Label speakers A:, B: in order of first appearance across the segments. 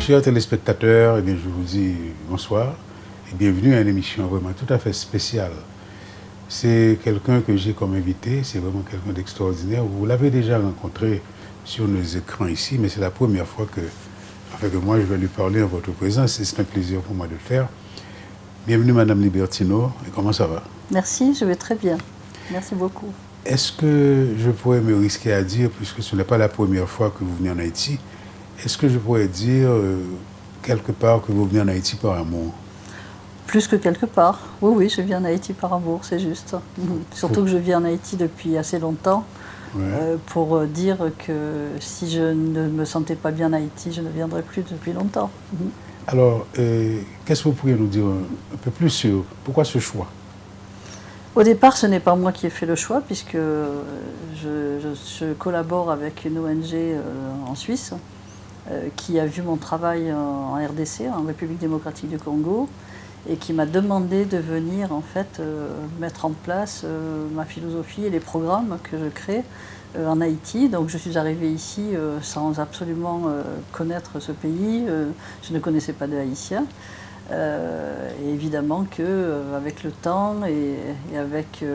A: Chers téléspectateurs, eh bien, je vous dis bonsoir et bienvenue à une émission vraiment tout à fait spéciale. C'est quelqu'un que j'ai comme invité, c'est vraiment quelqu'un d'extraordinaire. Vous l'avez déjà rencontré sur nos écrans ici, mais c'est la première fois que moi je vais lui parler en votre présence et c'est un plaisir pour moi de le faire. Bienvenue Madame Libertino, et comment ça va?
B: Merci, je vais très bien. Merci beaucoup.
A: Est-ce que je pourrais me risquer à dire, puisque ce n'est pas la première fois que vous venez en Haïti, est-ce que je pourrais dire quelque part que vous venez en Haïti par amour?
B: Plus que quelque part. Oui, oui, je viens en Haïti par amour, c'est juste. Surtout que je vis en Haïti depuis assez longtemps.
A: Ouais.
B: Pour dire que si je ne me sentais pas bien en Haïti, je ne viendrais plus depuis longtemps.
A: Alors, qu'est-ce que vous pourriez nous dire un peu plus sur pourquoi ce choix?
B: Au départ, ce n'est pas moi qui ai fait le choix, puisque je collabore avec une ONG en Suisse qui a vu mon travail en RDC, en République démocratique du Congo, et qui m'a demandé de venir en fait mettre en place ma philosophie et les programmes que je crée en Haïti. Donc je suis arrivée ici sans absolument connaître ce pays, je ne connaissais pas de Haïtiens. Et évidemment qu'avec le temps et avec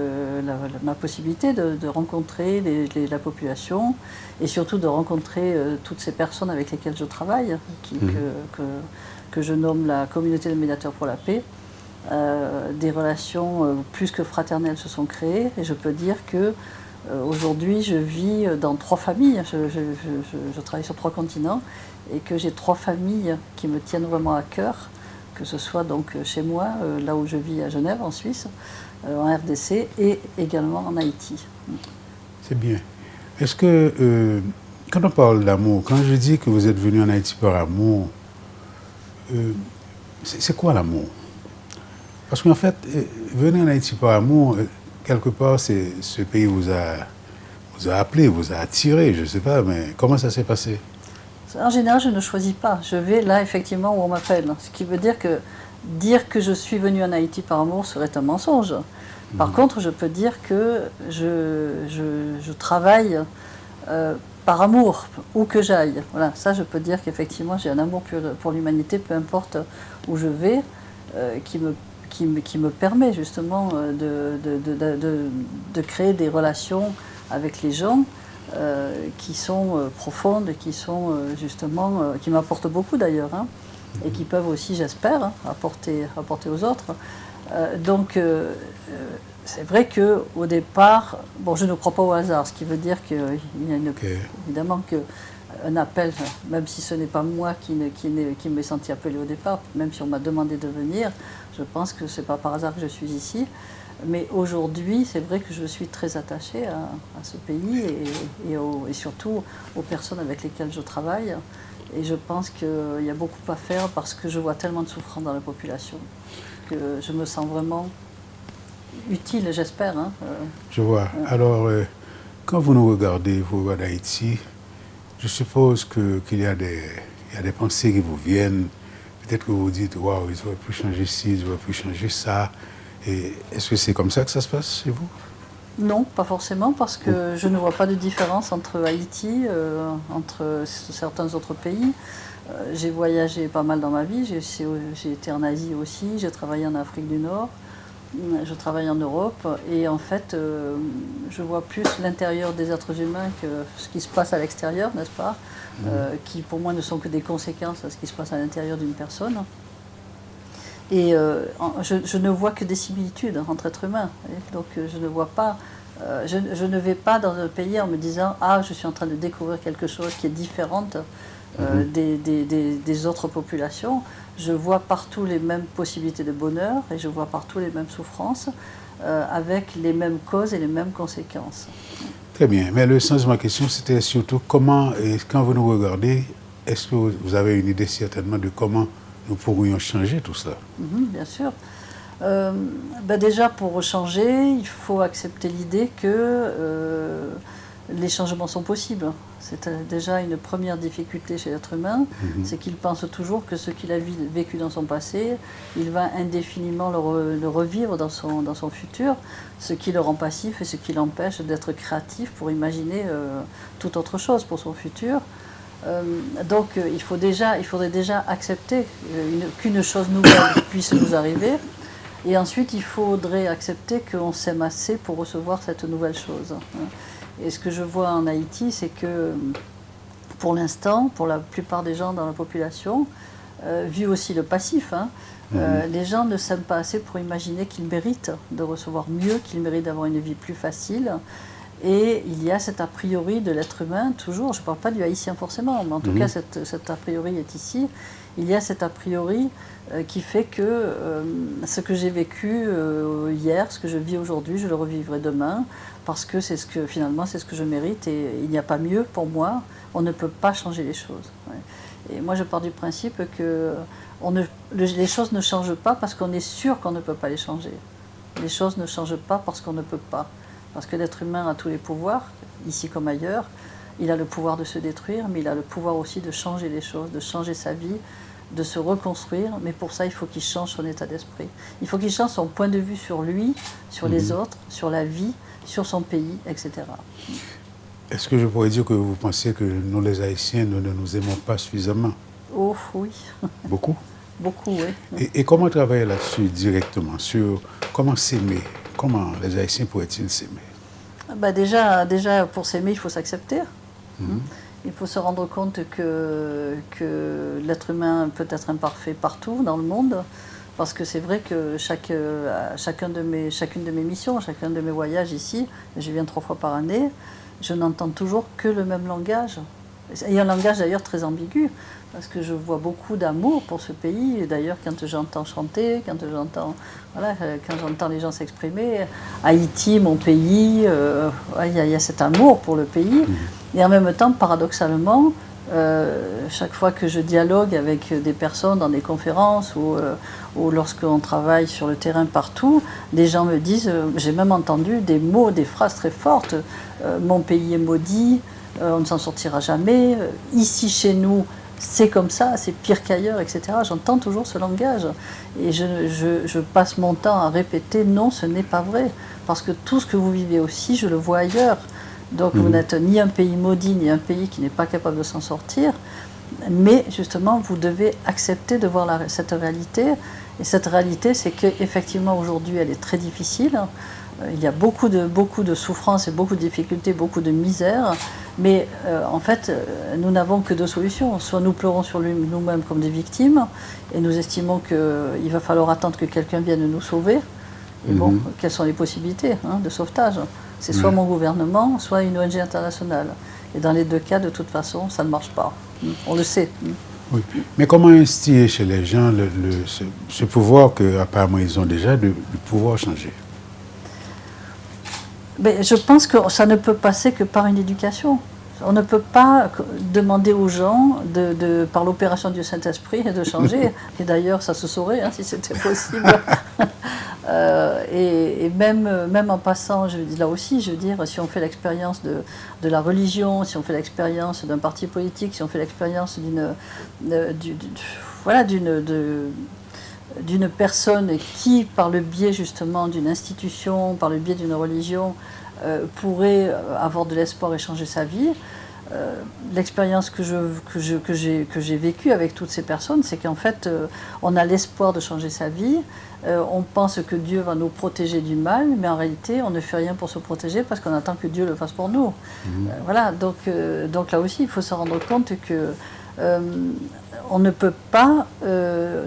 B: ma possibilité de rencontrer la population et surtout de rencontrer toutes ces personnes avec lesquelles je travaille, que je nomme la communauté de médiateurs pour la paix, des relations plus que fraternelles se sont créées et je peux dire que aujourd'hui je vis dans 3 familles, je travaille sur 3 continents et que j'ai 3 familles qui me tiennent vraiment à cœur, que ce soit donc chez moi, là où je vis à Genève, en Suisse, en RDC et également en Haïti.
A: C'est bien. Est-ce que, quand on parle d'amour, quand je dis que vous êtes venu en Haïti par amour, c'est quoi l'amour? Parce qu'en fait, venir en Haïti par amour, quelque part, ce pays vous a appelé, vous a attiré, je ne sais pas, mais comment ça s'est passé?
B: En général, je ne choisis pas. Je vais là, effectivement, où on m'appelle. Ce qui veut dire que je suis venue en Haïti par amour serait un mensonge. Par contre, je peux dire que je travaille par amour, où que j'aille. Voilà, ça, je peux dire qu'effectivement, j'ai un amour pour l'humanité, peu importe où je vais, qui me permet justement de créer des relations avec les gens qui sont profondes, qui sont justement, qui m'apportent beaucoup d'ailleurs, hein, et qui peuvent aussi, j'espère, hein, apporter aux autres. Donc, c'est vrai qu'au départ, bon, je ne crois pas au hasard, ce qui veut dire qu'il y a évidemment un appel, même si ce n'est pas moi qui me senti appelé au départ, même si on m'a demandé de venir, je pense que ce n'est pas par hasard que je suis ici. Mais aujourd'hui, c'est vrai que je suis très attachée à ce pays et surtout aux personnes avec lesquelles je travaille. Et je pense qu'il y a beaucoup à faire parce que je vois tellement de souffrance dans la population que je me sens vraiment utile, j'espère. Hein.
A: Je vois. Alors, quand vous nous regardez, vous regardez Haïti, je suppose qu'il y a des pensées qui vous viennent. Peut-être que vous vous dites, waouh, ils auraient pu changer ci, ils auraient pu changer ça. Et est-ce que c'est comme ça que ça se passe chez vous?
B: Non, pas forcément, parce que je ne vois pas de différence entre Haïti, entre certains autres pays. J'ai voyagé pas mal dans ma vie, j'ai été en Asie aussi, j'ai travaillé en Afrique du Nord, je travaille en Europe, et en fait, je vois plus l'intérieur des êtres humains que ce qui se passe à l'extérieur, n'est-ce pas, qui pour moi ne sont que des conséquences à ce qui se passe à l'intérieur d'une personne. Et je ne vois que des similitudes entre êtres humains. Donc je ne vois pas, je ne vais pas dans un pays en me disant « Ah, je suis en train de découvrir quelque chose qui est différente des autres populations ». Je vois partout les mêmes possibilités de bonheur et je vois partout les mêmes souffrances avec les mêmes causes et les mêmes conséquences.
A: Très bien. Mais le sens de ma question, c'était surtout comment, et quand vous nous regardez, est-ce que vous avez une idée certainement de comment nous pourrions changer tout ça?
B: Bien sûr. Déjà, pour changer, il faut accepter l'idée que les changements sont possibles. C'est déjà une première difficulté chez l'être humain, c'est qu'il pense toujours que ce qu'il a vécu dans son passé, il va indéfiniment le revivre dans son futur, ce qui le rend passif et ce qui l'empêche d'être créatif pour imaginer toute autre chose pour son futur. Donc il faudrait déjà accepter qu'une chose nouvelle puisse nous arriver. Et ensuite, il faudrait accepter qu'on s'aime assez pour recevoir cette nouvelle chose. Et ce que je vois en Haïti, c'est que pour l'instant, pour la plupart des gens dans la population, vu aussi le passif, les gens ne s'aiment pas assez pour imaginer qu'ils méritent de recevoir mieux, qu'ils méritent d'avoir une vie plus facile. Et il y a cet a priori de l'être humain, toujours, je ne parle pas du haïtien forcément, mais en tout cas cet a priori est ici. Il y a cet a priori qui fait que ce que j'ai vécu hier, ce que je vis aujourd'hui, je le revivrai demain, parce que finalement c'est ce que je mérite et il n'y a pas mieux pour moi, on ne peut pas changer les choses. Ouais. Et moi je pars du principe que les choses ne changent pas parce qu'on est sûr qu'on ne peut pas les changer. Les choses ne changent pas parce qu'on ne peut pas. Parce que l'être humain a tous les pouvoirs, ici comme ailleurs. Il a le pouvoir de se détruire, mais il a le pouvoir aussi de changer les choses, de changer sa vie, de se reconstruire. Mais pour ça, il faut qu'il change son état d'esprit. Il faut qu'il change son point de vue sur lui, sur les autres, sur la vie, sur son pays, etc.
A: Est-ce que je pourrais dire que vous pensez que nous, les Haïtiens, nous ne nous aimons pas suffisamment?
B: Oh, oui.
A: Beaucoup?
B: Beaucoup, oui.
A: Et comment travailler là-dessus directement, sur comment s'aimer? Comment les Haïtiens pourraient-ils s'aimer?
B: Déjà, pour s'aimer, il faut s'accepter. Il faut se rendre compte que l'être humain peut être imparfait partout dans le monde. Parce que c'est vrai que chacune de mes missions, chacun de mes voyages ici, je viens 3 fois par année, je n'entends toujours que le même langage. Et un langage d'ailleurs très ambigu, parce que je vois beaucoup d'amour pour ce pays. D'ailleurs, quand j'entends chanter, quand j'entends les gens s'exprimer, Haïti, mon pays, il y a cet amour pour le pays. Et en même temps, paradoxalement, chaque fois que je dialogue avec des personnes dans des conférences ou lorsqu'on travaille sur le terrain partout, les gens me disent, j'ai même entendu des mots, des phrases très fortes, mon pays est maudit, on ne s'en sortira jamais, ici chez nous c'est comme ça, c'est pire qu'ailleurs, etc. J'entends toujours ce langage et je passe mon temps à répéter non, ce n'est pas vrai, parce que tout ce que vous vivez aussi, je le vois ailleurs. Donc vous n'êtes ni un pays maudit, ni un pays qui n'est pas capable de s'en sortir, mais justement vous devez accepter de voir cette réalité. Et cette réalité, c'est qu'effectivement aujourd'hui elle est très difficile. Il y a beaucoup de souffrances et beaucoup de difficultés, beaucoup de misère. Mais en fait, nous n'avons que 2 solutions. Soit nous pleurons sur nous-mêmes comme des victimes, et nous estimons qu'il va falloir attendre que quelqu'un vienne nous sauver. Et bon, quelles sont les possibilités de sauvetage? C'est soit mon gouvernement, soit une ONG internationale. Et dans les 2 cas, de toute façon, ça ne marche pas. On le sait.
A: Oui. Mais comment instiller chez les gens ce pouvoir qu'apparemment ils ont déjà, de pouvoir changer?
B: Mais je pense que ça ne peut passer que par une éducation. On ne peut pas demander aux gens, par l'opération du Saint-Esprit, de changer. Et d'ailleurs, ça se saurait si c'était possible. Et même en passant, là aussi, je veux dire, si on fait l'expérience de la religion, si on fait l'expérience d'un parti politique, si on fait l'expérience d'une personne qui, par le biais justement d'une institution, par le biais d'une religion, pourrait avoir de l'espoir et changer sa vie. L'expérience que j'ai vécue avec toutes ces personnes, c'est qu'en fait, on a l'espoir de changer sa vie, on pense que Dieu va nous protéger du mal, mais en réalité, on ne fait rien pour se protéger parce qu'on attend que Dieu le fasse pour nous. Voilà, donc là aussi, il faut se rendre compte que on ne peut pas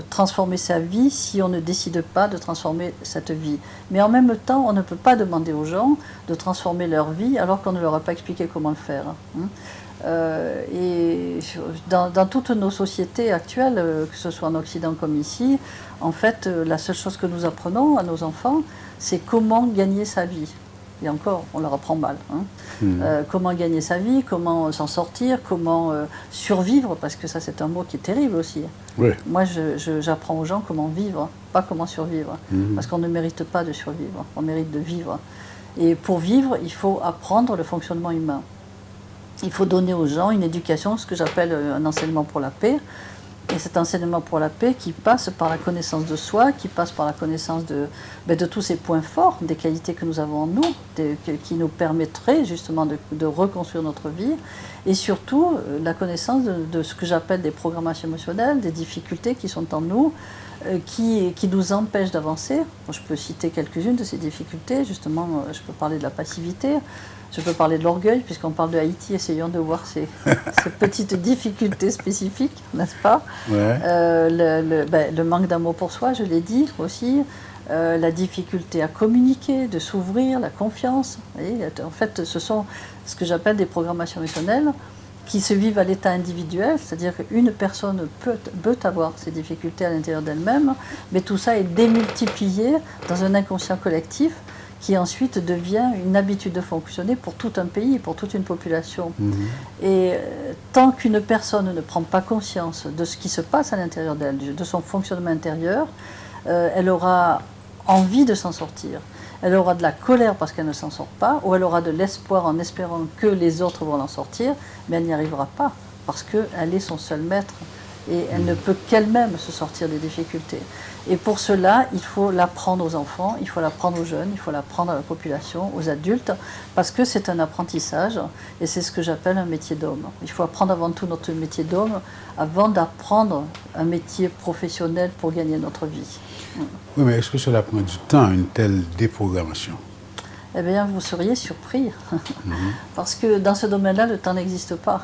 B: transformer sa vie si on ne décide pas de transformer cette vie. Mais en même temps, on ne peut pas demander aux gens de transformer leur vie alors qu'on ne leur a pas expliqué comment le faire. Et dans toutes nos sociétés actuelles, que ce soit en Occident comme ici, en fait, la seule chose que nous apprenons à nos enfants, c'est comment gagner sa vie. Et encore, on leur apprend mal. Comment gagner sa vie, comment s'en sortir, comment survivre, parce que ça c'est un mot qui est terrible aussi.
A: Oui.
B: Moi j'apprends aux gens comment vivre, pas comment survivre. Parce qu'on ne mérite pas de survivre, on mérite de vivre. Et pour vivre, il faut apprendre le fonctionnement humain. Il faut donner aux gens une éducation, ce que j'appelle un enseignement pour la paix. Et cet enseignement pour la paix qui passe par la connaissance de soi, qui passe par la connaissance de tous ces points forts, des qualités que nous avons en nous, qui nous permettraient justement de reconstruire notre vie, et surtout la connaissance de ce que j'appelle des programmations émotionnelles, des difficultés qui sont en nous, qui nous empêchent d'avancer. Je peux citer quelques-unes de ces difficultés, justement, je peux parler de la passivité, je peux parler de l'orgueil, puisqu'on parle de Haïti, essayons de voir ces petites difficultés spécifiques, n'est-ce pas?
A: Ouais.
B: Le manque d'amour pour soi, je l'ai dit aussi, la difficulté à communiquer, de s'ouvrir, la confiance. Et en fait, ce sont ce que j'appelle des programmations émotionnelles qui se vivent à l'état individuel, c'est-à-dire qu'une personne peut avoir ces difficultés à l'intérieur d'elle-même, mais tout ça est démultiplié dans un inconscient collectif qui ensuite devient une habitude de fonctionner pour tout un pays, pour toute une population. Et tant qu'une personne ne prend pas conscience de ce qui se passe à l'intérieur d'elle, de son fonctionnement intérieur, elle aura envie de s'en sortir. Elle aura de la colère parce qu'elle ne s'en sort pas, ou elle aura de l'espoir en espérant que les autres vont en sortir, mais elle n'y arrivera pas, parce qu'elle est son seul maître, et elle ne peut qu'elle-même se sortir des difficultés. Et pour cela, il faut l'apprendre aux enfants, il faut l'apprendre aux jeunes, il faut l'apprendre à la population, aux adultes, parce que c'est un apprentissage, et c'est ce que j'appelle un métier d'homme. Il faut apprendre avant tout notre métier d'homme, avant d'apprendre un métier professionnel pour gagner notre vie.
A: Oui, mais est-ce que cela prend du temps, une telle déprogrammation?
B: Eh bien, vous seriez surpris, parce que dans ce domaine-là, le temps n'existe pas.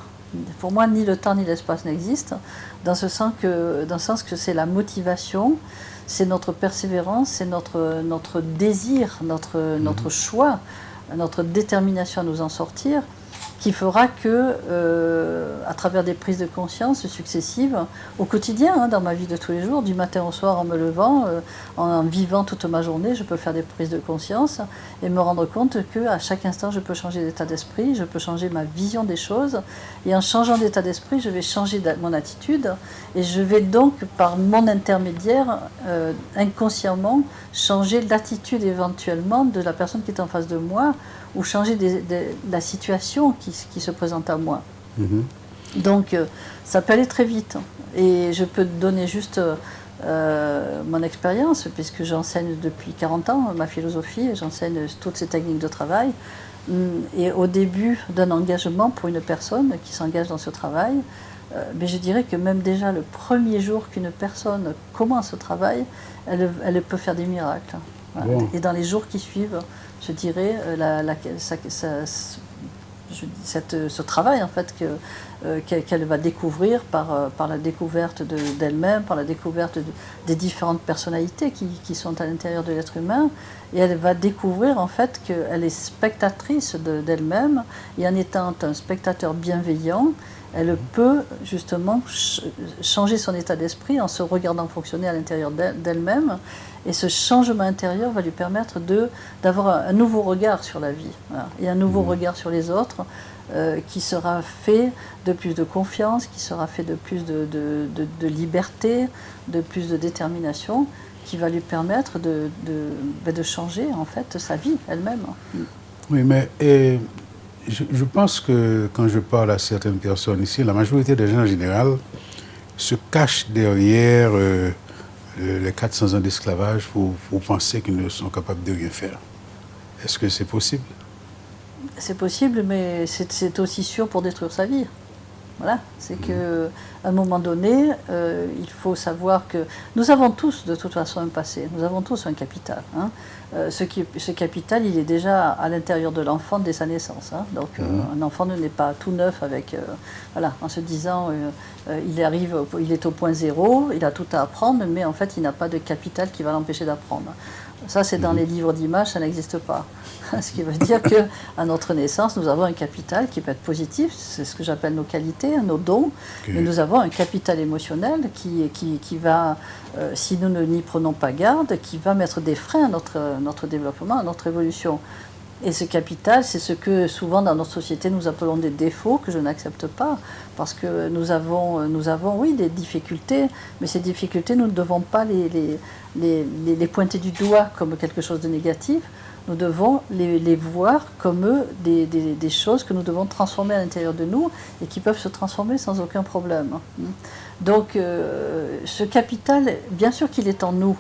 B: Pour moi, ni le temps ni l'espace n'existent, dans le sens que c'est la motivation, c'est notre persévérance, c'est notre désir, notre choix, notre détermination à nous en sortir, qui fera que, à travers des prises de conscience successives, au quotidien, dans ma vie de tous les jours, du matin au soir en me levant, en vivant toute ma journée, je peux faire des prises de conscience et me rendre compte qu'à chaque instant, je peux changer d'état d'esprit, je peux changer ma vision des choses, et en changeant d'état d'esprit, je vais changer mon attitude, et je vais donc, par mon intermédiaire, inconsciemment, changer l'attitude éventuellement de la personne qui est en face de moi, ou changer la situation qui se présente à moi. Donc ça peut aller très vite. Et je peux te donner juste mon expérience, puisque j'enseigne depuis 40 ans ma philosophie, et j'enseigne toutes ces techniques de travail. Et au début d'un engagement pour une personne qui s'engage dans ce travail, mais je dirais que même déjà le premier jour qu'une personne commence ce travail, elle peut faire des miracles. Voilà. Bon. Et dans les jours qui suivent, je dirais, ce travail en fait qu'elle va découvrir par la découverte d'elle-même, par la découverte des différentes personnalités qui sont à l'intérieur de l'être humain, et elle va découvrir en fait qu'elle est spectatrice d'elle-même, et en étant un spectateur bienveillant, elle peut justement changer son état d'esprit en se regardant fonctionner à l'intérieur d'elle-même, et ce changement intérieur va lui permettre d'avoir un nouveau regard sur la vie, voilà, et un nouveau regard sur les autres, qui sera fait de plus de confiance, qui sera fait de plus de liberté, de plus de détermination, qui va lui permettre de changer en fait sa vie elle-même.
A: Oui, mais je pense que quand je parle à certaines personnes ici, la majorité des gens en général se cachent derrière les 400 ans d'esclavage pour penser qu'ils ne sont capables de rien faire. Est-ce que c'est possible? C'est
B: possible, mais c'est aussi sûr pour détruire sa vie. Voilà, c'est qu'à un moment donné, il faut savoir que nous avons tous de toute façon un passé, nous avons tous un capital. Hein. Ce capital, il est déjà à l'intérieur de l'enfant dès sa naissance. Hein. Donc un enfant ne naît pas tout neuf avec, voilà, en se disant il est au point zéro, il a tout à apprendre, mais en fait il n'a pas de capital qui va l'empêcher d'apprendre. Ça, c'est dans les livres d'images, ça n'existe pas. Ce qui veut dire qu'à notre naissance, nous avons un capital qui peut être positif, c'est ce que j'appelle nos qualités, nos dons, mais nous avons un capital émotionnel qui va, si nous n'y prenons pas garde, qui va mettre des freins à notre développement, à notre évolution. Et ce capital, c'est ce que souvent dans notre société nous appelons des défauts, que je n'accepte pas, parce que nous avons oui, des difficultés, mais ces difficultés, nous ne devons pas les pointer du doigt comme quelque chose de négatif. nous devons les voir comme eux des choses que nous devons transformer à l'intérieur de nous et qui peuvent se transformer sans aucun problème. Donc ce capital, bien sûr qu'il est en nous.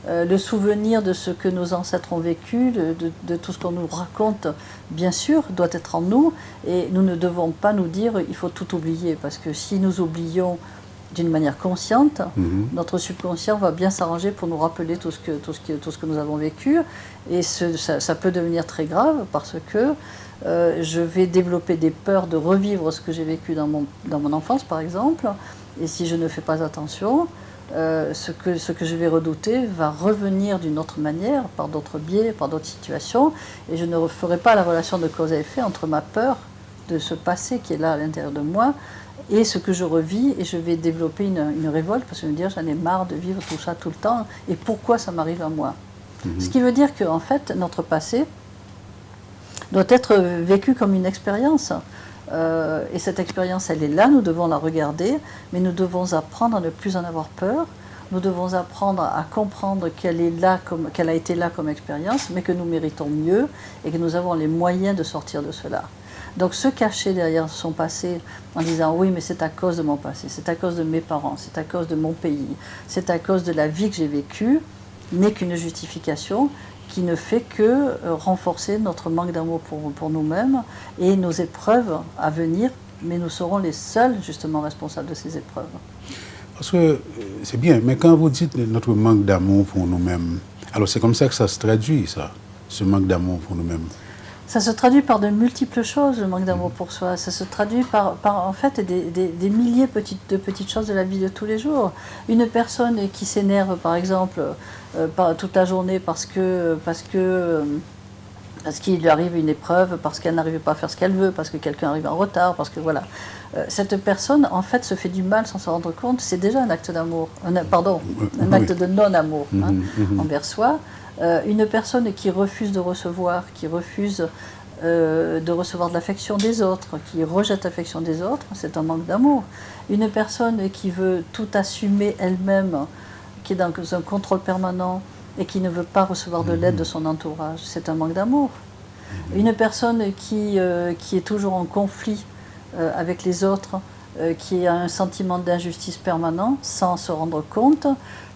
B: Le souvenir de ce que nos ancêtres ont vécu, de tout ce qu'on nous raconte, bien sûr, doit être en nous. Et nous ne devons pas nous dire il faut tout oublier. Parce que si nous oublions d'une manière consciente, notre subconscient va bien s'arranger pour nous rappeler tout ce que nous avons vécu. Et ça peut devenir très grave parce que je vais développer des peurs de revivre ce que j'ai vécu dans mon enfance, par exemple. Et si je ne fais pas attention, ce que je vais redouter va revenir d'une autre manière, par d'autres biais, par d'autres situations, et je ne ferai pas la relation de cause à effet entre ma peur de ce passé qui est là à l'intérieur de moi et ce que je revis, et je vais développer une révolte parce que je vais me dire j'en ai marre de vivre tout ça tout le temps, et pourquoi ça m'arrive à moi. Ce qui veut dire qu'en fait, notre passé doit être vécu comme une expérience. Et cette expérience, elle est là, nous devons la regarder, mais nous devons apprendre à ne plus en avoir peur, nous devons apprendre à comprendre qu'elle a été là comme expérience, mais que nous méritons mieux et que nous avons les moyens de sortir de cela. Donc se cacher derrière son passé en disant oui mais c'est à cause de mon passé, c'est à cause de mes parents, c'est à cause de mon pays, c'est à cause de la vie que j'ai vécue, n'est qu'une justification qui ne fait que renforcer notre manque d'amour pour nous-mêmes et nos épreuves à venir, mais nous serons les seuls justement responsables de ces épreuves.
A: Parce que c'est bien, mais quand vous dites notre manque d'amour pour nous-mêmes, alors c'est comme ça que ça se traduit, ça, ce manque d'amour pour nous-mêmes.
B: Ça se traduit par de multiples choses, le manque d'amour pour soi. Ça se traduit par en fait des milliers de petites choses de la vie de tous les jours. Une personne qui s'énerve, par exemple, toute la journée parce qu'il lui arrive une épreuve, parce qu'elle n'arrive pas à faire ce qu'elle veut, parce que quelqu'un arrive en retard, parce que voilà. Cette personne, en fait, se fait du mal sans s'en rendre compte. C'est déjà un acte d'amour, un acte de non-amour envers soi. Une personne qui refuse de recevoir, qui refuse de recevoir de l'affection des autres, qui rejette l'affection des autres, c'est un manque d'amour. Une personne qui veut tout assumer elle-même, qui est dans un contrôle permanent et qui ne veut pas recevoir de l'aide de son entourage, c'est un manque d'amour. Une personne qui est toujours en conflit avec les autres, qui a un sentiment d'injustice permanent sans se rendre compte,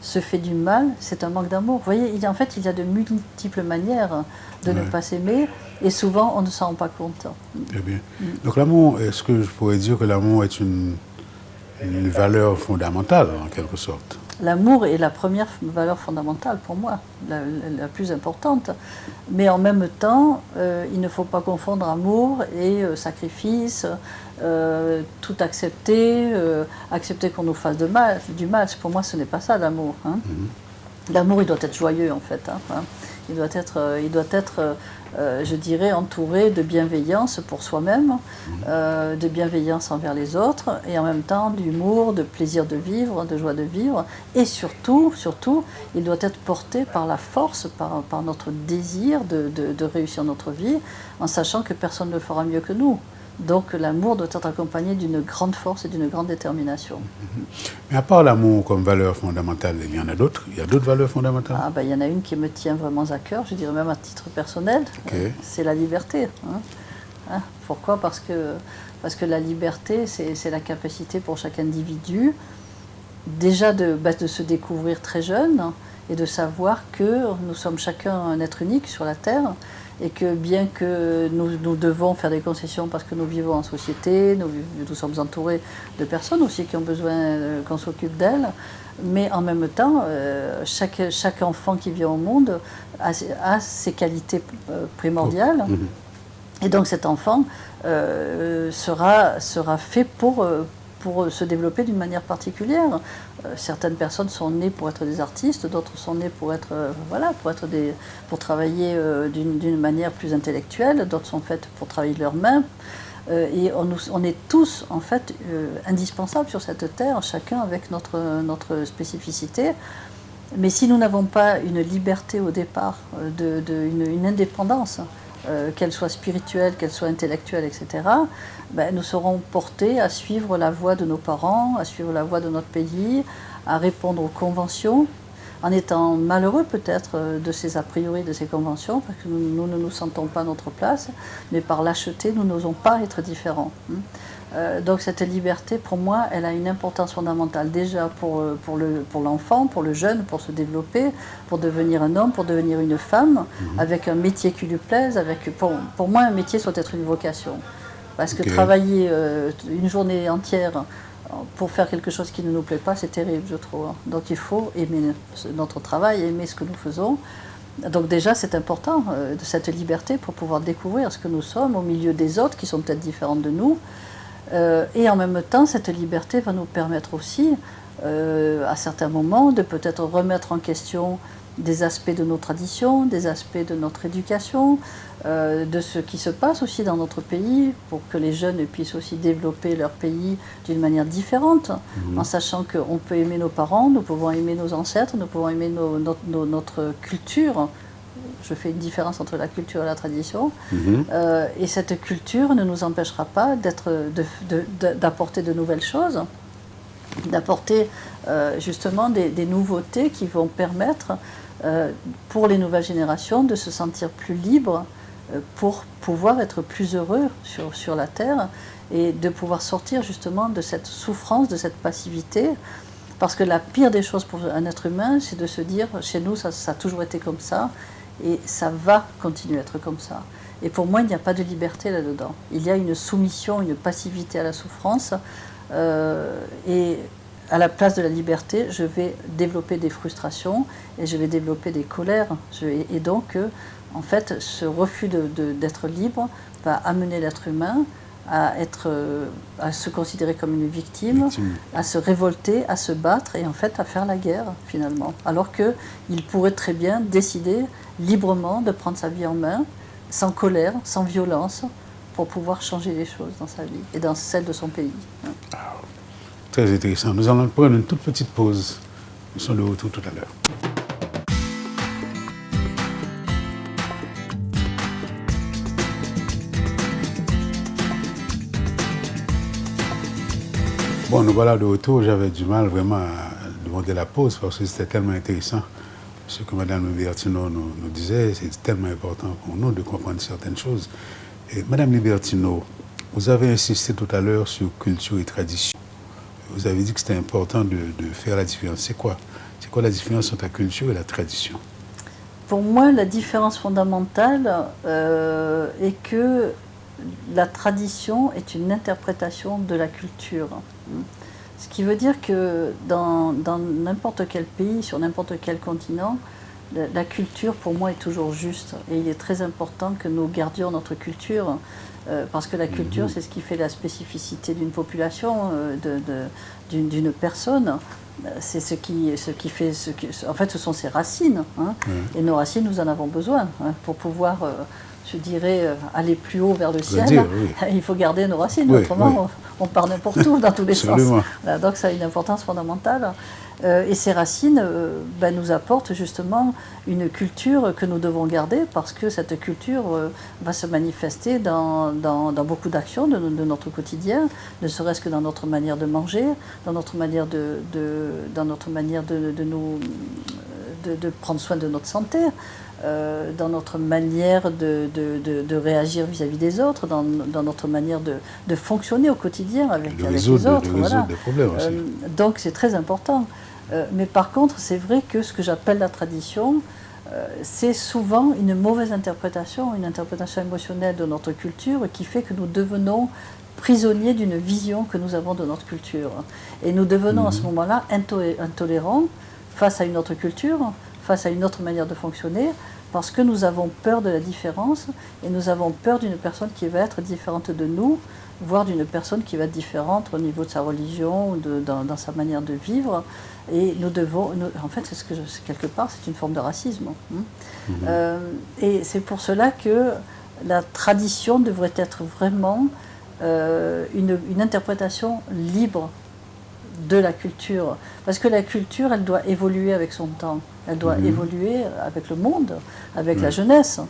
B: se fait du mal, c'est un manque d'amour. Vous voyez, il y a de multiples manières de ne pas s'aimer et souvent on ne s'en rend pas compte.
A: Très bien. Donc l'amour, est-ce que je pourrais dire que l'amour est une valeur fondamentale en quelque sorte?
B: L'amour est la première valeur fondamentale pour moi, la plus importante. Mais en même temps, il ne faut pas confondre amour et sacrifice, tout accepter, accepter qu'on nous fasse du mal. Pour moi, ce n'est pas ça l'amour. L'amour, il doit être joyeux en fait. Il doit être je dirais, entouré de bienveillance pour soi-même, de bienveillance envers les autres, et en même temps d'humour, de plaisir de vivre, de joie de vivre. Et surtout, il doit être porté par la force, par notre désir de réussir notre vie, en sachant que personne ne le fera mieux que nous. Donc l'amour doit être accompagné d'une grande force et d'une grande détermination.
A: Mais à part l'amour comme valeur fondamentale, il y en a d'autres? Il y a d'autres valeurs fondamentales?
B: Il y en a une qui me tient vraiment à cœur, je dirais même à titre personnel, c'est la liberté. Pourquoi? Parce que la liberté, c'est la capacité pour chaque individu déjà de se découvrir très jeune et de savoir que nous sommes chacun un être unique sur la Terre, et que bien que nous devons faire des concessions parce que nous vivons en société, nous sommes entourés de personnes aussi qui ont besoin qu'on s'occupe d'elles, mais en même temps, chaque enfant qui vient au monde a ses qualités primordiales, et donc cet enfant sera fait pour se développer d'une manière particulière. Certaines personnes sont nées pour être des artistes, d'autres sont nées pour travailler d'une manière plus intellectuelle, d'autres sont faites pour travailler de leurs mains. Et on est tous en fait indispensables sur cette terre, chacun avec notre spécificité. Mais si nous n'avons pas une liberté au départ, une indépendance, qu'elle soit spirituelle, qu'elle soit intellectuelle, etc., nous serons portés à suivre la voie de nos parents, à suivre la voie de notre pays, à répondre aux conventions, en étant malheureux peut-être de ces a priori, de ces conventions, parce que nous ne nous sentons pas à notre place, mais par lâcheté, nous n'osons pas être différents. Donc cette liberté, pour moi, elle a une importance fondamentale déjà pour l'enfant, pour le jeune, pour se développer, pour devenir un homme, pour devenir une femme, avec un métier qui lui plaise. Pour moi, un métier doit être une vocation. Parce que travailler une journée entière pour faire quelque chose qui ne nous plaît pas, c'est terrible, je trouve. Donc il faut aimer notre travail, aimer ce que nous faisons. Donc déjà, c'est important, de cette liberté pour pouvoir découvrir ce que nous sommes au milieu des autres qui sont peut-être différentes de nous. Et en même temps, cette liberté va nous permettre aussi, à certains moments, de peut-être remettre en question des aspects de nos traditions, des aspects de notre éducation, de ce qui se passe aussi dans notre pays, pour que les jeunes puissent aussi développer leur pays d'une manière différente, en sachant qu'on peut aimer nos parents, nous pouvons aimer nos ancêtres, nous pouvons aimer notre culture. Je fais une différence entre la culture et la tradition. Et cette culture ne nous empêchera pas d'apporter de nouvelles choses, d'apporter justement des nouveautés qui vont permettre pour les nouvelles générations de se sentir plus libres pour pouvoir être plus heureux sur la Terre et de pouvoir sortir justement de cette souffrance, de cette passivité. Parce que la pire des choses pour un être humain, c'est de se dire, chez nous, ça a toujours été comme ça, et ça va continuer à être comme ça. Et pour moi, il n'y a pas de liberté là-dedans. Il y a une soumission, une passivité à la souffrance, et à la place de la liberté, je vais développer des frustrations, et je vais développer des colères. Et donc, en fait, ce refus d'être libre va amener l'être humain à se considérer comme une victime, à se révolter, à se battre et en fait à faire la guerre finalement. Alors qu'il pourrait très bien décider librement de prendre sa vie en main, sans colère, sans violence, pour pouvoir changer les choses dans sa vie et dans celle de son pays.
A: Très intéressant. Nous allons prendre une toute petite pause. Nous sommes de retour tout à l'heure. Bon, nous voilà de retour. J'avais du mal vraiment à demander la pause parce que c'était tellement intéressant. Ce que Mme Libertino nous disait, c'est tellement important pour nous de comprendre certaines choses. Et Mme Libertino, vous avez insisté tout à l'heure sur culture et tradition. Vous avez dit que c'était important de faire la différence. C'est quoi la différence entre la culture et la tradition?
B: Pour moi, la différence fondamentale est que la tradition est une interprétation de la culture. Ce qui veut dire que dans n'importe quel pays, sur n'importe quel continent, la culture pour moi est toujours juste. Et il est très important que nous gardions notre culture, parce que la culture c'est ce qui fait la spécificité d'une population, d'une personne. C'est ce qui fait, en fait ce sont ses racines. Et nos racines, nous en avons besoin pour pouvoir... je dirais, aller plus haut vers le ciel, il faut garder nos racines, autrement on part n'importe où, dans tous les sens. Voilà, donc ça a une importance fondamentale. Et ces racines nous apportent justement une culture que nous devons garder, parce que cette culture va se manifester dans beaucoup d'actions de notre quotidien, ne serait-ce que dans notre manière de manger, dans notre manière de prendre soin de notre santé, dans notre manière de réagir vis-à-vis des autres, dans notre manière de fonctionner au quotidien avec les autres.
A: Voilà. Des problèmes aussi.
B: Donc c'est très important. Mais par contre, c'est vrai que ce que j'appelle la tradition, c'est souvent une mauvaise interprétation, une interprétation émotionnelle de notre culture qui fait que nous devenons prisonniers d'une vision que nous avons de notre culture. Et nous devenons à ce moment-là intolérants face à une autre culture, face à une autre manière de fonctionner, parce que nous avons peur de la différence et nous avons peur d'une personne qui va être différente de nous, voire d'une personne qui va être différente au niveau de sa religion, dans sa manière de vivre. Et nous devons... en fait, quelque part, c'est une forme de racisme. Et c'est pour cela que la tradition devrait être vraiment une interprétation libre de la culture. Parce que la culture, elle doit évoluer avec son temps. Elle doit évoluer avec le monde, avec la jeunesse.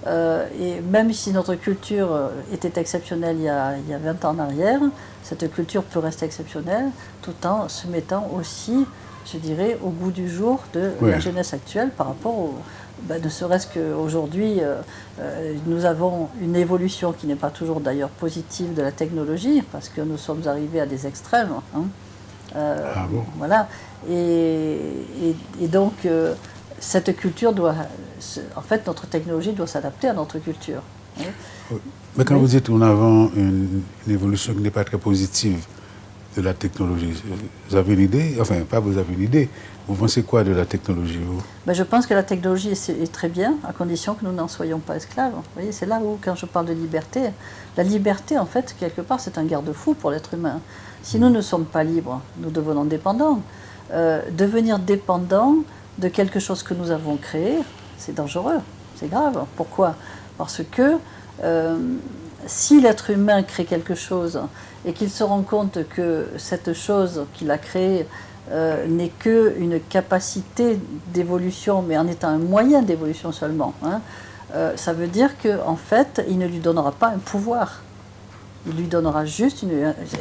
B: Et même si notre culture était exceptionnelle il y a 20 ans en arrière, cette culture peut rester exceptionnelle tout en se mettant aussi je dirais, au goût du jour de la jeunesse actuelle par rapport ne serait-ce qu'aujourd'hui, nous avons une évolution qui n'est pas toujours d'ailleurs positive de la technologie, parce que nous sommes arrivés à des extrêmes. Hein. Voilà. Et donc, cette culture en fait, notre technologie doit s'adapter à notre culture.
A: Oui. Mais quand vous dites qu'on a une évolution qui n'est pas très positive de la technologie, vous avez une idée? Enfin, pas vous avez une idée. Vous pensez quoi de la technologie, vous?
B: Je pense que la technologie est très bien, à condition que nous n'en soyons pas esclaves. Vous voyez, c'est là où, quand je parle de liberté, la liberté, en fait, quelque part, c'est un garde-fou pour l'être humain. Si nous ne sommes pas libres, nous devenons dépendants. Devenir dépendant de quelque chose que nous avons créé, c'est dangereux, c'est grave. Pourquoi? Parce que si l'être humain crée quelque chose et qu'il se rend compte que cette chose qu'il a créée n'est qu'une capacité d'évolution, mais en étant un moyen d'évolution seulement, hein, ça veut dire qu'en fait, il ne lui donnera pas un pouvoir. Il lui donnera juste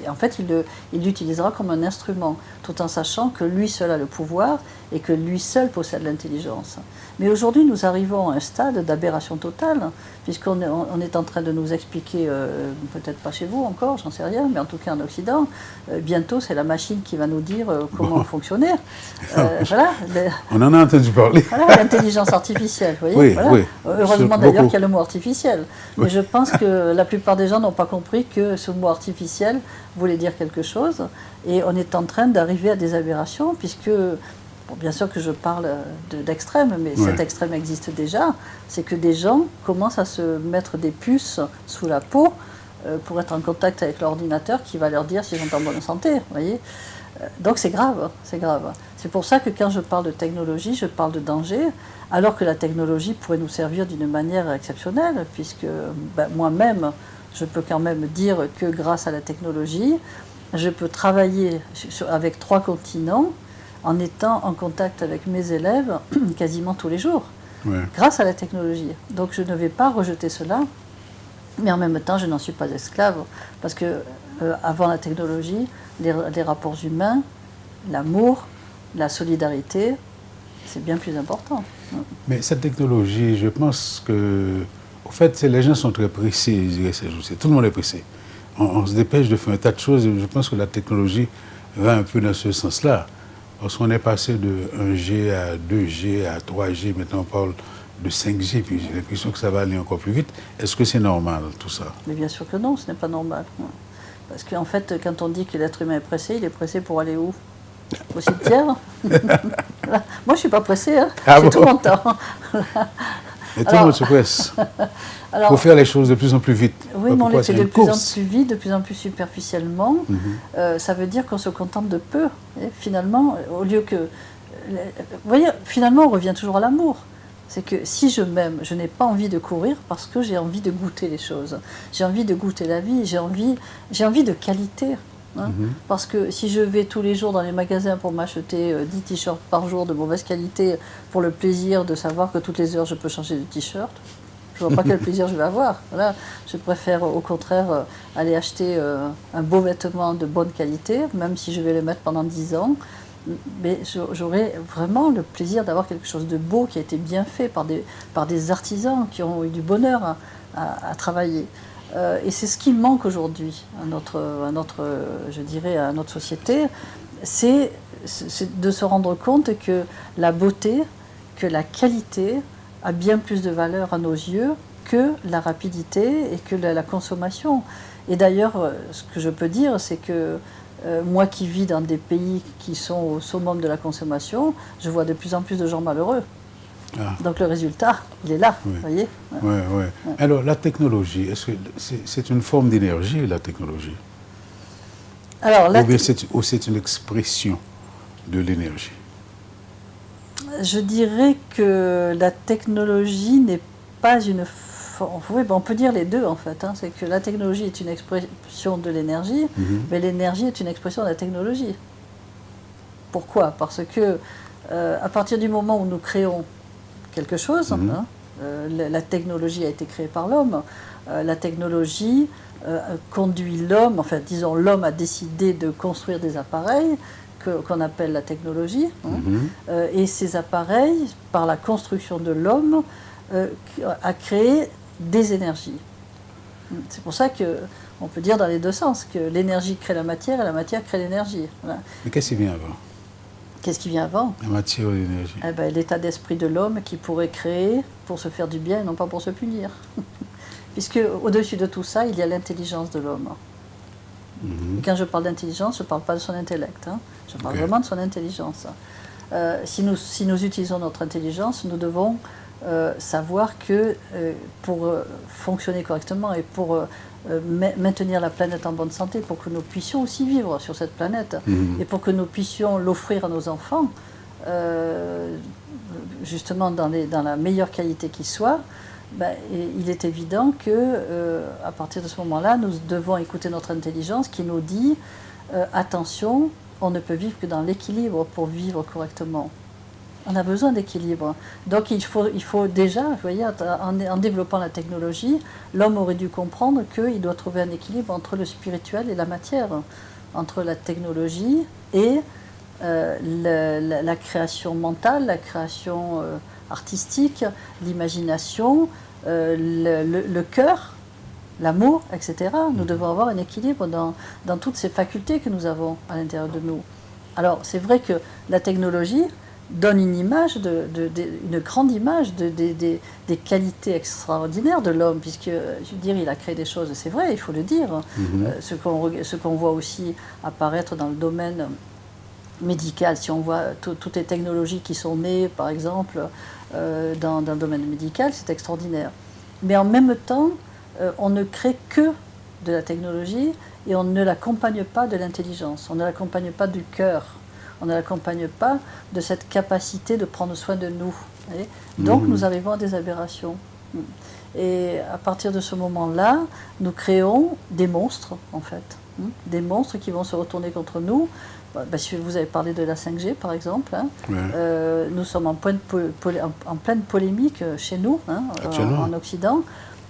B: en fait, il l'utilisera comme un instrument, tout en sachant que lui seul a le pouvoir et que lui seul possède l'intelligence. Mais aujourd'hui, nous arrivons à un stade d'aberration totale, puisqu'on est en train de nous expliquer, peut-être pas chez vous encore, j'en sais rien, mais en tout cas en Occident, bientôt c'est la machine qui va nous dire comment fonctionner. Voilà,
A: on en a entendu parler.
B: Voilà, l'intelligence artificielle, vous voyez.
A: Oui,
B: voilà.
A: Oui.
B: Heureusement d'ailleurs qu'il y a le mot artificiel. Mais je pense que la plupart des gens n'ont pas compris que ce mot artificiel voulait dire quelque chose. Et on est en train d'arriver à des aberrations, puisque... Bon, bien sûr que je parle d'extrême, mais cet extrême existe déjà. C'est que des gens commencent à se mettre des puces sous la peau pour être en contact avec l'ordinateur qui va leur dire s'ils sont en bonne santé. Vous voyez, donc c'est grave, c'est grave. C'est pour ça que quand je parle de technologie, je parle de danger, alors que la technologie pourrait nous servir d'une manière exceptionnelle, puisque moi-même, je peux quand même dire que grâce à la technologie, je peux travailler avec 3 continents, en étant en contact avec mes élèves quasiment tous les jours, grâce à la technologie. Donc je ne vais pas rejeter cela, mais en même temps, je n'en suis pas esclave, parce que avant la technologie, les rapports humains, l'amour, la solidarité, c'est bien plus important.
A: Mais cette technologie, je pense que, au fait, les gens sont très pressés, je dirais, ces jours-ci. Tout le monde est pressé. On se dépêche de faire un tas de choses, et je pense que la technologie va un peu dans ce sens-là. Parce qu'on est passé de 1G à 2G à 3G, maintenant on parle de 5G, puis j'ai l'impression que ça va aller encore plus vite. Est-ce que c'est normal, tout ça? Mais
B: bien sûr que non, ce n'est pas normal. Parce qu'en fait, quand on dit que l'être humain est pressé, il est pressé pour aller où? Au cimetière. Moi, je ne suis pas pressé, hein. J'ai tout mon temps.
A: Et tout le monde se presse. Il faut faire les choses de plus en plus vite.
B: Oui, mais on les fait de plus en plus vite, de plus en plus superficiellement. Ça veut dire qu'on se contente de peu. Et finalement, au lieu que... Vous voyez, finalement, on revient toujours à l'amour. C'est que si je m'aime, je n'ai pas envie de courir parce que j'ai envie de goûter les choses. J'ai envie de goûter la vie, j'ai envie de qualité. Hein. Parce que si je vais tous les jours dans les magasins pour m'acheter 10 t-shirts par jour de mauvaise qualité pour le plaisir de savoir que toutes les heures je peux changer de t-shirt, je ne vois pas quel plaisir je vais avoir. Voilà. Je préfère au contraire aller acheter un beau vêtement de bonne qualité, même si je vais le mettre pendant 10 ans. Mais j'aurai vraiment le plaisir d'avoir quelque chose de beau qui a été bien fait par des artisans qui ont eu du bonheur à travailler. Et c'est ce qui manque aujourd'hui à je dirais, à notre société, c'est de se rendre compte que la beauté, que la qualité a bien plus de valeur à nos yeux que la rapidité et que la consommation. Et d'ailleurs, ce que je peux dire, c'est que moi qui vis dans des pays qui sont au summum de la consommation, je vois de plus en plus de gens malheureux. Donc le résultat, il est là, vous voyez.
A: Oui. Alors la technologie, est-ce que c'est une forme d'énergie, la technologie? Alors, ou c'est une expression de l'énergie?
B: Je dirais que la technologie n'est pas une forme... Oui, on peut dire les deux en fait. Hein. C'est que la technologie est une expression de l'énergie, mais l'énergie est une expression de la technologie. Pourquoi? Parce que à partir du moment où nous créons quelque chose, la technologie a été créée par l'homme, la technologie conduit l'homme, enfin disons l'homme a décidé de construire des appareils qu'on appelle la technologie, et ces appareils, par la construction de l'homme, a créé des énergies. C'est pour ça qu'on peut dire dans les deux sens que l'énergie crée la matière et la matière crée l'énergie. Voilà.
A: Mais qu'est-ce qui vient avant?
B: Qu'est-ce qui vient avant?
A: La matière ou l'énergie?
B: Eh ben, l'état d'esprit de l'homme qui pourrait créer pour se faire du bien et non pas pour se punir. Puisque au-dessus de tout ça, il y a l'intelligence de l'homme. Et quand je parle d'intelligence, je ne parle pas de son intellect. Je parle vraiment de son intelligence. Si nous utilisons notre intelligence, nous devons savoir que pour fonctionner correctement et pour maintenir la planète en bonne santé, pour que nous puissions aussi vivre sur cette planète et pour que nous puissions l'offrir à nos enfants, justement dans la meilleure qualité qui soit, il est évident qu'à partir de ce moment-là, nous devons écouter notre intelligence qui nous dit attention, on ne peut vivre que dans l'équilibre pour vivre correctement. On a besoin d'équilibre. Donc il faut déjà, vous voyez, en développant la technologie, l'homme aurait dû comprendre qu'il doit trouver un équilibre entre le spirituel et la matière, entre la technologie et la création mentale, la création artistique, l'imagination, le cœur, l'amour, etc. Nous devons avoir un équilibre dans toutes ces facultés que nous avons à l'intérieur de nous. Alors c'est vrai que la technologie donne une image, une grande image des qualités extraordinaires de l'homme, puisque, je veux dire, il a créé des choses, c'est vrai, il faut le dire. Ce qu'on voit aussi apparaître dans le domaine médical, si on voit toutes les technologies qui sont nées, par exemple, dans le domaine médical, c'est extraordinaire. Mais en même temps, on ne crée que de la technologie et on ne l'accompagne pas de l'intelligence, on ne l'accompagne pas du cœur. On ne l'accompagne pas de cette capacité de prendre soin de nous. Donc nous arrivons à des aberrations. Et à partir de ce moment-là, nous créons des monstres, en fait. Des monstres qui vont se retourner contre nous. Si vous avez parlé de la 5G, par exemple, nous sommes en pleine polémique chez nous, en Occident,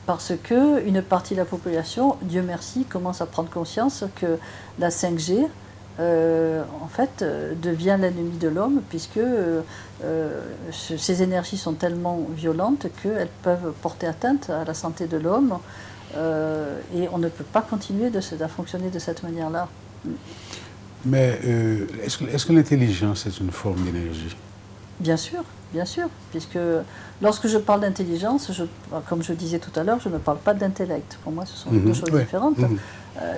B: parce qu'une partie de la population, Dieu merci, commence à prendre conscience que la 5G, en fait, devient l'ennemi de l'homme, puisque ces énergies sont tellement violentes qu'elles peuvent porter atteinte à la santé de l'homme, et on ne peut pas continuer à fonctionner de cette manière-là.
A: Mais est-ce que l'intelligence est une forme d'énergie?
B: Bien sûr, puisque lorsque je parle d'intelligence, comme je disais tout à l'heure, je ne parle pas d'intellect. Pour moi, ce sont deux choses différentes.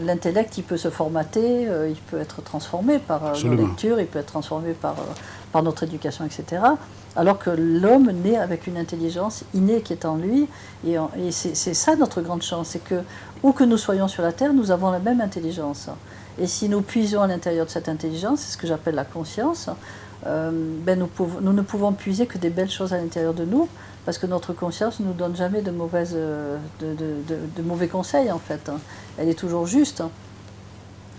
B: L'intellect, il peut se formater, il peut être transformé par nos lectures, il peut être transformé par notre éducation, etc. Alors que l'homme naît avec une intelligence innée qui est en lui, et c'est ça notre grande chance, c'est que où que nous soyons sur la Terre, nous avons la même intelligence. Et si nous puisons à l'intérieur de cette intelligence, c'est ce que j'appelle la conscience, nous ne pouvons puiser que des belles choses à l'intérieur de nous, parce que notre conscience ne nous donne jamais de mauvais conseils, en fait. Elle est toujours juste.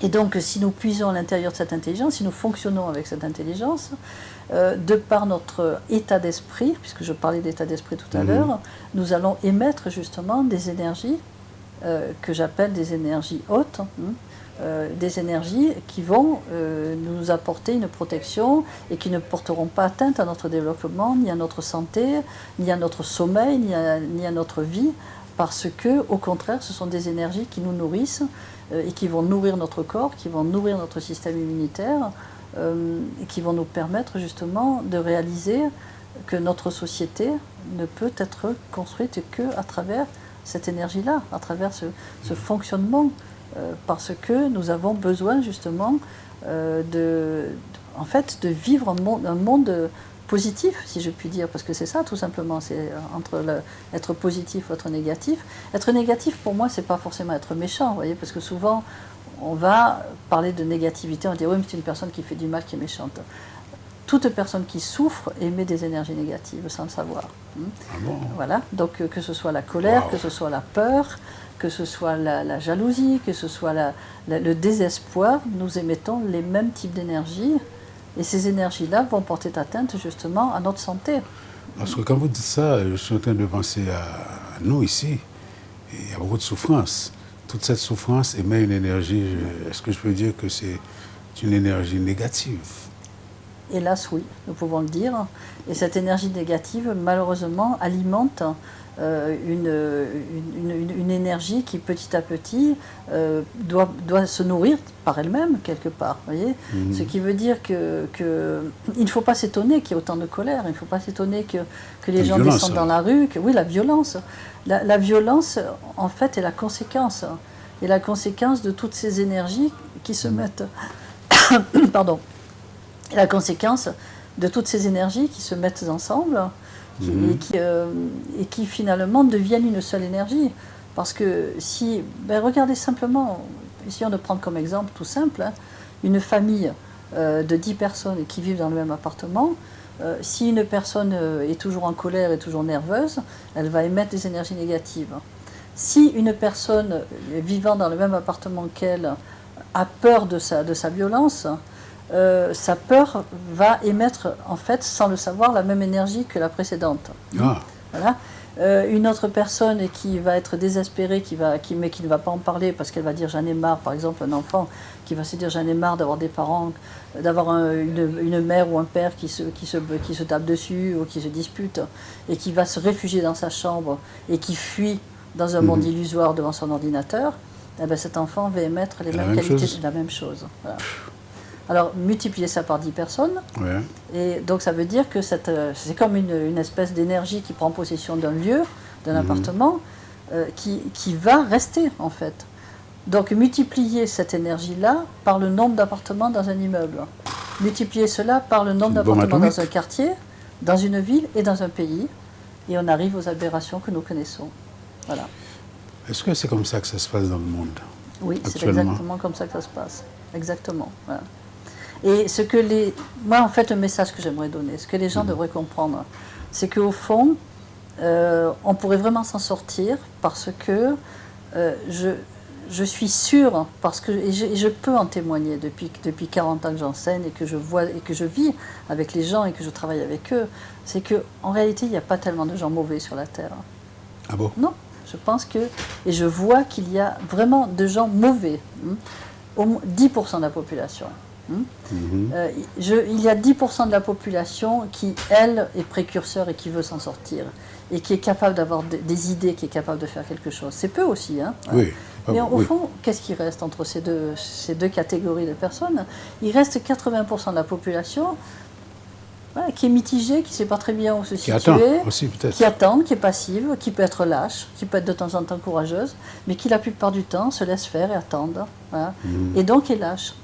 B: Et donc, si nous puisons à l'intérieur de cette intelligence, si nous fonctionnons avec cette intelligence, de par notre état d'esprit, puisque je parlais d'état d'esprit tout à l'heure, nous allons émettre justement des énergies que j'appelle des énergies hautes, des énergies qui vont nous apporter une protection et qui ne porteront pas atteinte à notre développement, ni à notre santé, ni à notre sommeil, ni à notre vie, parce que, au contraire, ce sont des énergies qui nous nourrissent et qui vont nourrir notre corps, qui vont nourrir notre système immunitaire et qui vont nous permettre justement de réaliser que notre société ne peut être construite qu'à travers cette énergie-là, à travers ce fonctionnement. Parce que nous avons besoin justement de vivre un monde positif, si je puis dire, parce que c'est ça tout simplement, c'est entre être positif ou être négatif. Être négatif pour moi, c'est pas forcément être méchant, vous voyez, parce que souvent on va parler de négativité, on dit oui mais c'est une personne qui fait du mal qui est méchante. Toute personne qui souffre émet des énergies négatives sans le savoir.
A: Ah bon?
B: Voilà, donc que ce soit la colère, que ce soit la peur, que ce soit la jalousie, que ce soit le désespoir, nous émettons les mêmes types d'énergie et ces énergies-là vont porter atteinte justement à notre santé.
A: Parce que quand vous dites ça, je suis en train de penser à nous ici. Il y a beaucoup de souffrance. Toute cette souffrance émet une énergie. Est-ce que je peux dire que c'est est une énergie négative.
B: Hélas, oui, nous pouvons le dire. Et cette énergie négative, malheureusement, alimente une énergie qui, petit à petit, doit se nourrir par elle-même, quelque part. Voyez Ce qui veut dire il ne faut pas s'étonner qu'il y ait autant de colère. Il ne faut pas s'étonner que les gens descendent dans la rue. Oui, la violence. La violence, en fait, est la conséquence. Et la conséquence de toutes ces énergies qui se mettent... Pardon. Et la conséquence de toutes ces énergies qui se mettent ensemble et qui finalement deviennent une seule énergie. Parce que si, regardez simplement, essayons de prendre comme exemple tout simple, une famille de 10 personnes qui vivent dans le même appartement, si une personne est toujours en colère et toujours nerveuse, elle va émettre des énergies négatives. Si une personne vivant dans le même appartement qu'elle a peur de sa violence, sa peur va émettre, en fait, sans le savoir, la même énergie que la précédente.
A: Ah.
B: Voilà. Une autre personne qui va être désespérée, mais qui ne va pas en parler parce qu'elle va dire j'en ai marre, par exemple un enfant qui va se dire j'en ai marre d'avoir des parents, d'avoir une mère ou un père qui se tape dessus ou qui se dispute et qui va se réfugier dans sa chambre et qui fuit dans un monde illusoire devant son ordinateur, cet enfant va émettre les mêmes qualités, la même chose. Voilà. Alors, multiplier ça par 10 personnes, et donc ça veut dire que c'est comme une espèce d'énergie qui prend possession d'un lieu, d'un appartement, qui va rester, en fait. Donc, multiplier cette énergie-là par le nombre d'appartements dans un immeuble. Multiplier cela par le nombre d'appartements dans un quartier, dans une ville et dans un pays, et on arrive aux aberrations que nous connaissons. Voilà.
A: Est-ce que c'est comme ça que ça se passe dans le monde?
B: Oui, c'est exactement comme ça que ça se passe. Exactement. Voilà. Et moi, en fait, le message que j'aimerais donner, ce que les gens devraient comprendre, c'est qu'au fond, on pourrait vraiment s'en sortir parce que je suis sûre, et je peux en témoigner depuis 40 ans que j'enseigne et que je vois et que je vis avec les gens et que je travaille avec eux, c'est qu'en réalité, il n'y a pas tellement de gens mauvais sur la Terre.
A: Ah bon?
B: Non, je pense et je vois qu'il y a vraiment de gens mauvais, au moins 10% de la population. Il y a 10% de la population qui, elle, est précurseur et qui veut s'en sortir et qui est capable d'avoir des idées, qui est capable de faire quelque chose. C'est peu aussi, hein.
A: Oui.
B: Mais au fond, qu'est-ce qui reste entre ces deux catégories de personnes? Il reste 80% de la population qui est mitigée, qui ne sait pas très bien où se situer, qui attend, qui est passive, qui peut être lâche, qui peut être de temps en temps courageuse, mais qui la plupart du temps se laisse faire et attendre, et donc est lâche.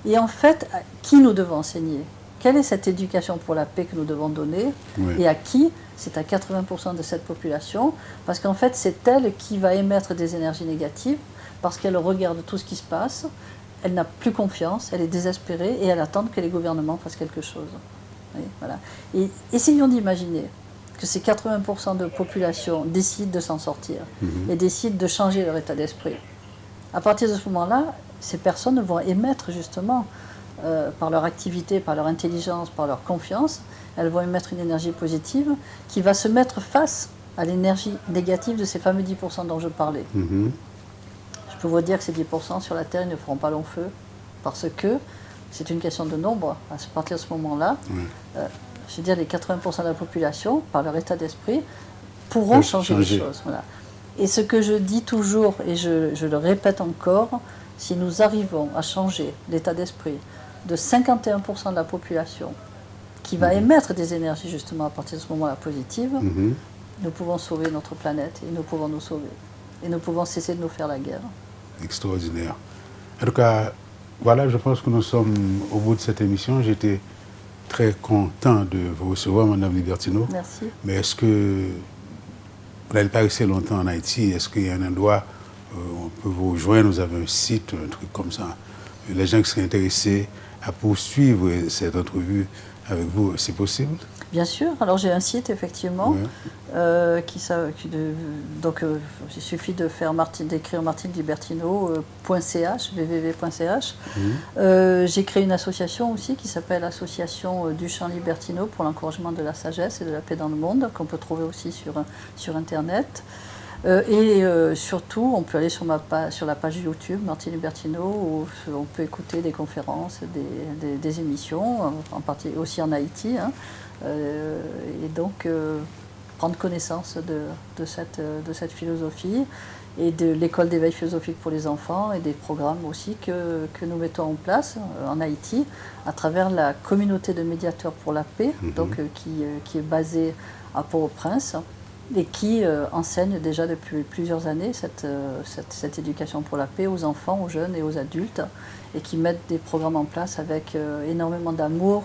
B: Et en fait, à qui nous devons enseigner? Quelle est cette éducation pour la paix que nous devons donner? Et à qui? C'est à 80% de cette population, parce qu'en fait, c'est elle qui va émettre des énergies négatives, parce qu'elle regarde tout ce qui se passe, elle n'a plus confiance, elle est désespérée, et elle attend que les gouvernements fassent quelque chose. Voilà. Et essayons d'imaginer que ces 80% de population décident de s'en sortir, et décident de changer leur état d'esprit. À partir de ce moment-là, ces personnes vont émettre justement, par leur activité, par leur intelligence, par leur confiance, elles vont émettre une énergie positive qui va se mettre face à l'énergie négative de ces fameux 10% dont je parlais. Je peux vous dire que ces 10% sur la Terre, ils ne feront pas long feu, parce que c'est une question de nombre. À partir de ce moment-là, je veux dire, les 80% de la population, par leur état d'esprit, pourront changer les choses. Voilà. Et ce que je dis toujours, et je le répète encore, si nous arrivons à changer l'état d'esprit de 51% de la population qui va émettre des énergies justement à partir de ce moment-là positives, nous pouvons sauver notre planète et nous pouvons nous sauver. Et nous pouvons cesser de nous faire la guerre.
A: Extraordinaire. En tout cas, voilà, je pense que nous sommes au bout de cette émission. J'étais très content de vous recevoir, Madame Libertino.
B: Merci.
A: Mais est-ce que vous n'allez pas rester longtemps en Haïti? Est-ce qu'il y a un endroit où on peut vous rejoindre? Vous avez un site, un truc comme ça. Les gens qui seraient intéressés à poursuivre cette entrevue avec vous, c'est possible?
B: Bien sûr. Alors j'ai un site effectivement, il suffit d'écrire martinelibertino.ch, www.ch. J'ai créé une association aussi qui s'appelle Association Duchamp Libertino pour l'encouragement de la sagesse et de la paix dans le monde, qu'on peut trouver aussi sur Internet. Surtout, on peut aller sur la page YouTube, Martine Bertino, où on peut écouter des conférences, des émissions, en partie aussi en Haïti, hein, et donc prendre connaissance de cette philosophie et de l'école d'éveil philosophique pour les enfants et des programmes aussi que nous mettons en place en Haïti à travers la communauté de médiateurs pour la paix, donc, qui est basée à Port-au-Prince et qui enseigne déjà depuis plusieurs années cette éducation pour la paix aux enfants, aux jeunes et aux adultes, et qui mettent des programmes en place avec énormément d'amour,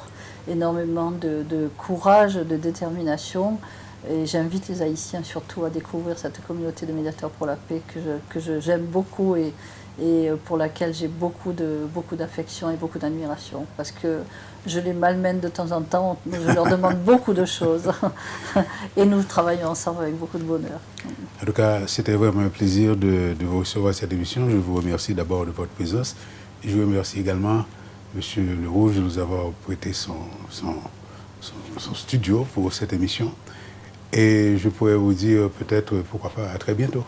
B: énormément de courage, de détermination. Et j'invite les Haïtiens surtout à découvrir cette communauté de médiateurs pour la paix que j'aime beaucoup et pour laquelle j'ai beaucoup d'affection et beaucoup d'admiration. Parce que je les malmène de temps en temps, je leur demande beaucoup de choses. Et nous travaillons ensemble avec beaucoup de bonheur.
A: En tout cas, c'était vraiment un plaisir de vous recevoir à cette émission. Je vous remercie d'abord de votre présence. Et je remercie également M. Lerouge de nous avoir prêté son studio pour cette émission. Et je pourrais vous dire peut-être, pourquoi pas, à très bientôt.